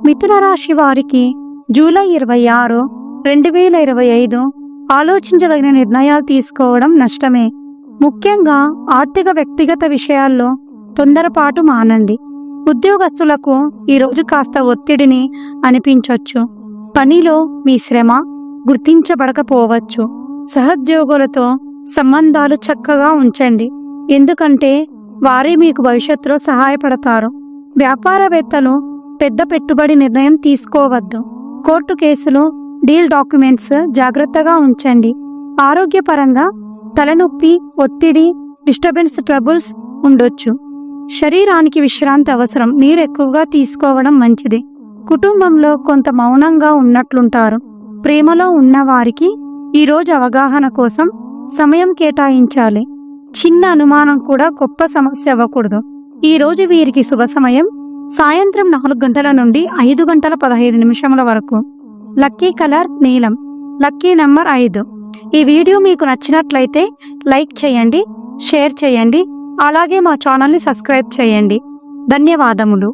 మిథున రాశి వారికి జూలై 26, 2025 ఆలోచించదగిన నిర్ణయాలు తీసుకోవడం నష్టమే. ముఖ్యంగా ఆర్థిక వ్యక్తిగత విషయాల్లో తొందరపాటు మానండి. ఉద్యోగస్తులకు ఈరోజు కాస్త ఒత్తిడిని అనిపించవచ్చు. పనిలో మీ శ్రమ గుర్తించబడకపోవచ్చు. సహోద్యోగులతో సంబంధాలు చక్కగా ఉంచండి, ఎందుకంటే వారే మీకు భవిష్యత్తులో సహాయపడతారు. వ్యాపారవేత్తలు పెద్ద పెట్టుబడి నిర్ణయం తీసుకోవద్దు. కోర్టు కేసులు, డీల్ డాక్యుమెంట్స్ జాగ్రత్తగా ఉంచండి. ఆరోగ్యపరంగా తలనొప్పి, ఒత్తిడి, డిస్టర్బెన్స్ ట్రబుల్స్ ఉండొచ్చు. శరీరానికి విశ్రాంతి అవసరం. నీరు ఎక్కువగా తీసుకోవడం మంచిది. కుటుంబంలో కొంత మౌనంగా ఉన్నట్లుంటారు. ప్రేమలో ఉన్నవారికి ఈరోజు అవగాహన కోసం సమయం కేటాయించాలి. చిన్న అనుమానం కూడా గొప్ప సమస్య అవ్వకూడదు. ఈరోజు వీరికి శుభ సమయం సాయంత్రం 4 గంటల నుండి 5 గంటల 15 నిమిషముల వరకు. లక్కీ కలర్ నీలం. Lucky number 5. ఈ వీడియో మీకు నచ్చినట్లయితే లైక్ చేయండి, షేర్ చేయండి, అలాగే మా ఛానల్ని సబ్స్క్రైబ్ చేయండి. ధన్యవాదములు.